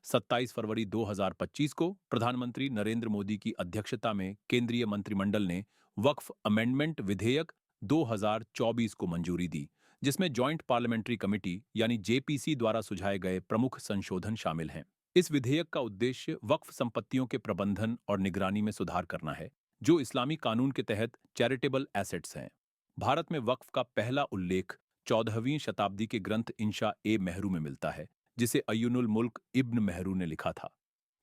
27 फरवरी 2025 को प्रधानमंत्री नरेंद्र मोदी की अध्यक्षता में केंद्रीय मंत्रिमंडल ने वक्फ अमेंडमेंट विधेयक 2024 को मंजूरी दी, जिसमें जॉइंट पार्लियामेंट्री कमेटी यानी जेपीसी द्वारा सुझाए गए प्रमुख संशोधन शामिल हैं। इस विधेयक का उद्देश्य वक्फ संपत्तियों के प्रबंधन और निगरानी में सुधार करना है, जो इस्लामी कानून के तहत चैरिटेबल एसेट्स हैं। भारत में वक्फ का पहला उल्लेख 14वीं शताब्दी के ग्रंथ इंशा ए मेहरू में मिलता है, जिसे अय्युनुल मुल्क इब्न मेहरू ने लिखा था।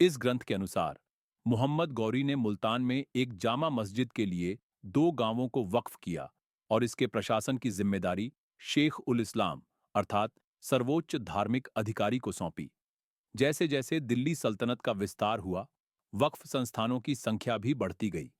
इस ग्रंथ के अनुसार मोहम्मद गौरी ने मुल्तान में एक जामा मस्जिद के लिए 2 गांवों को वक्फ किया और इसके प्रशासन की जिम्मेदारी शेख उल इस्लाम अर्थात सर्वोच्च धार्मिक अधिकारी को सौंपी। जैसे जैसे दिल्ली सल्तनत का विस्तार हुआ, वक्फ संस्थानों की संख्या भी बढ़ती गई,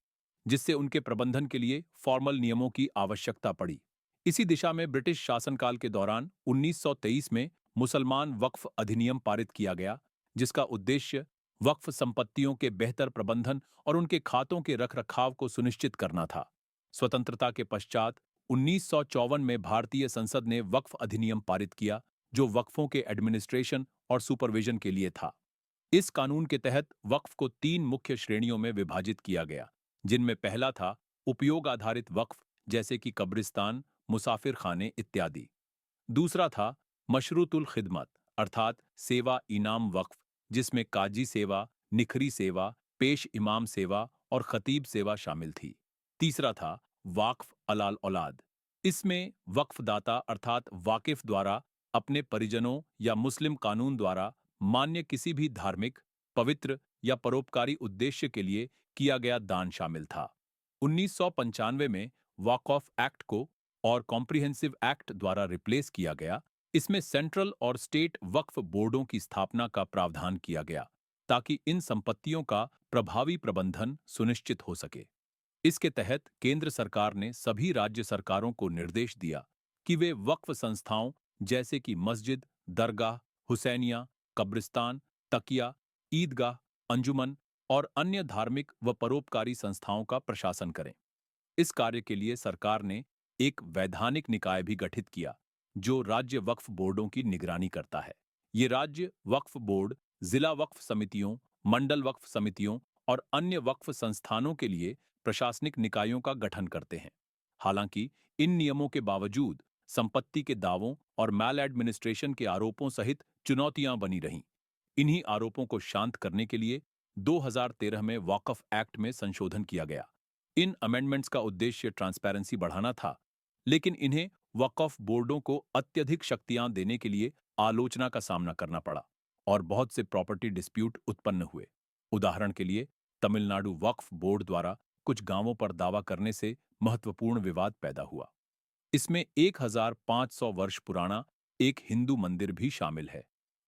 जिससे उनके प्रबंधन के लिए फॉर्मल नियमों की आवश्यकता पड़ी। इसी दिशा में ब्रिटिश शासनकाल के दौरान 1923 में मुसलमान वक्फ अधिनियम पारित किया गया, जिसका उद्देश्य वक्फ संपत्तियों के बेहतर प्रबंधन और उनके खातों के रखरखाव को सुनिश्चित करना था। स्वतंत्रता के पश्चात 1954 में भारतीय संसद ने वक्फ अधिनियम पारित किया, जो वक्फों के एडमिनिस्ट्रेशन और सुपरविजन के लिए था। इस कानून के तहत वक्फ को 3 मुख्य श्रेणियों में विभाजित किया गया, जिनमें पहला था उपयोग आधारित वक्फ, जैसे कि कब्रिस्तान, मुसाफिर खाने इत्यादि। दूसरा था मशरूतुल खिदमत अर्थात सेवा इनाम वक्फ, जिसमें काजी सेवा, निखरी सेवा, पेश इमाम सेवा और खतीब सेवा शामिल थी। तीसरा था वाक्फ अलाल औलाद। इसमें वक्फदाता अर्थात वाकिफ द्वारा अपने परिजनों या मुस्लिम कानून द्वारा मान्य किसी भी धार्मिक, पवित्र या परोपकारी उद्देश्य के लिए किया गया दान शामिल था। 1995 में वक्फ एक्ट को और कॉम्प्रिहेंसिव एक्ट द्वारा रिप्लेस किया गया। इसमें सेंट्रल और स्टेट वक्फ बोर्डों की स्थापना का प्रावधान किया गया, ताकि इन संपत्तियों का प्रभावी प्रबंधन सुनिश्चित हो सके। इसके तहत केंद्र सरकार ने सभी राज्य सरकारों को निर्देश दिया कि वे वक्फ संस्थाओं जैसे कि मस्जिद, दरगाह, हुसैनिया, कब्रिस्तान, तकिया, ईदगाह, अंजुमन और अन्य धार्मिक व परोपकारी संस्थाओं का प्रशासन करें। इस कार्य के लिए सरकार ने एक वैधानिक निकाय भी गठित किया, जो राज्य वक्फ बोर्डों की निगरानी करता है। ये राज्य वक्फ बोर्ड जिला वक्फ समितियों, मंडल वक्फ समितियों और अन्य वक्फ संस्थानों के लिए प्रशासनिक निकायों का गठन करते हैं। हालांकि इन नियमों के बावजूद संपत्ति के दावों और मैल एडमिनिस्ट्रेशन के आरोपों सहित चुनौतियां बनी रहीं। इन्हीं आरोपों को शांत करने के लिए 2013 में वक्फ एक्ट में संशोधन किया गया। इन अमेंडमेंट्स का उद्देश्य ट्रांसपेरेंसी बढ़ाना था, लेकिन इन्हें वक्फ बोर्डों को अत्यधिक शक्तियां देने के लिए आलोचना का सामना करना पड़ा और बहुत से प्रॉपर्टी डिस्प्यूट उत्पन्न हुए। उदाहरण के लिए, तमिलनाडु वक्फ बोर्ड द्वारा कुछ गांवों पर दावा करने से महत्वपूर्ण विवाद पैदा हुआ। इसमें 1500 वर्ष पुराना एक हिंदू मंदिर भी शामिल है।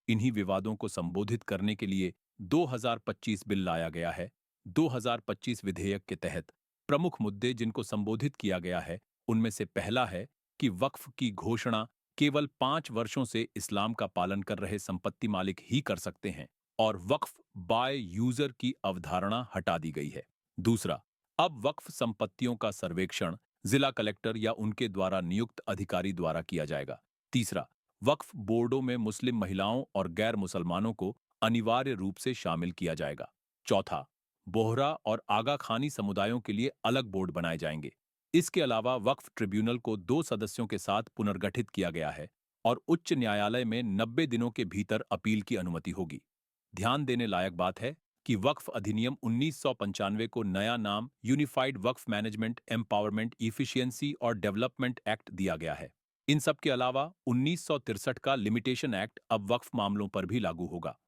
इन्हीं विवादों को संबोधित करने के लिए 2025 बिल लाया गया है। 2025 विधेयक के तहत प्रमुख मुद्दे जिनको संबोधित किया गया है, उनमें से पहला है कि वक्फ की घोषणा केवल 5 वर्षों से इस्लाम का पालन कर रहे संपत्ति मालिक ही कर सकते हैं और वक्फ बाय यूजर की अवधारणा हटा दी गई है। दूसरा, अब वक्फ संपत्तियों का सर्वेक्षण जिला कलेक्टर या उनके द्वारा नियुक्त अधिकारी द्वारा किया जाएगा। तीसरा, वक्फ बोर्डों में मुस्लिम महिलाओं और गैर मुसलमानों को अनिवार्य रूप से शामिल किया जाएगा। चौथा, बोहरा और आगा खानी समुदायों के लिए अलग बोर्ड बनाए जाएंगे। इसके अलावा वक्फ ट्रिब्यूनल को 2 सदस्यों के साथ पुनर्गठित किया गया है और उच्च न्यायालय में 90 दिनों के भीतर अपील की अनुमति होगी। ध्यान देने लायक बात है कि वक्फ अधिनियम 1995 को नया नाम यूनिफाइड वक्फ मैनेजमेंट एम्पावरमेंट इफिशियंसी और डेवलपमेंट एक्ट दिया गया है। इन सब के अलावा 1963 का लिमिटेशन एक्ट अब वक्फ मामलों पर भी लागू होगा।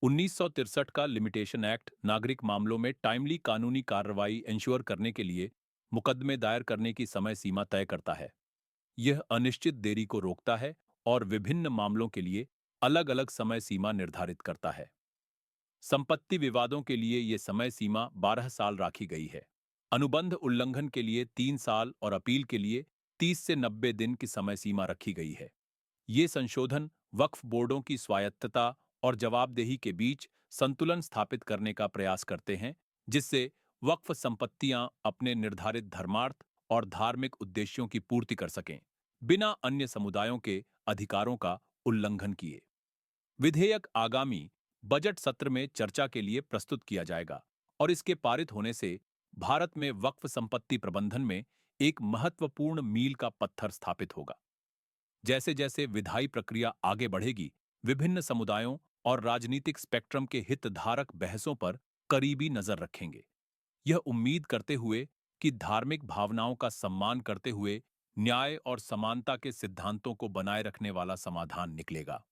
1963 का लिमिटेशन एक्ट नागरिक मामलों में टाइमली कानूनी कार्रवाई इंश्योर करने के लिए मुकदमे दायर करने की समय सीमा तय करता है। यह अनिश्चित देरी को रोकता है और विभिन्न मामलों के लिए अलग-अलग समय सीमा निर्धारित करता है। संपत्ति विवादों के लिए ये समय सीमा 12 साल राखी गई है। अनुबंध उल्लंघन के लिए 3 साल और अपील के लिए 30 से 90 दिन की समय सीमा रखी गई है। ये संशोधन वक्फ बोर्डों की स्वायत्तता और जवाबदेही के बीच संतुलन स्थापित करने का प्रयास करते हैं, जिससे वक्फ संपत्तियां अपने निर्धारित धर्मार्थ और धार्मिक उद्देश्यों की पूर्ति कर सकें, बिना अन्य समुदायों के अधिकारों का उल्लंघन किए। विधेयक आगामी बजट सत्र में चर्चा के लिए प्रस्तुत किया जाएगा और इसके पारित होने से भारत में वक्फ संपत्ति प्रबंधन में एक महत्वपूर्ण मील का पत्थर स्थापित होगा। जैसे जैसे विधायी प्रक्रिया आगे बढ़ेगी, विभिन्न समुदायों और राजनीतिक स्पेक्ट्रम के हितधारक बहसों पर करीबी नजर रखेंगे। यह उम्मीद करते हुए कि धार्मिक भावनाओं का सम्मान करते हुए न्याय और समानता के सिद्धांतों को बनाए रखने वाला समाधान निकलेगा।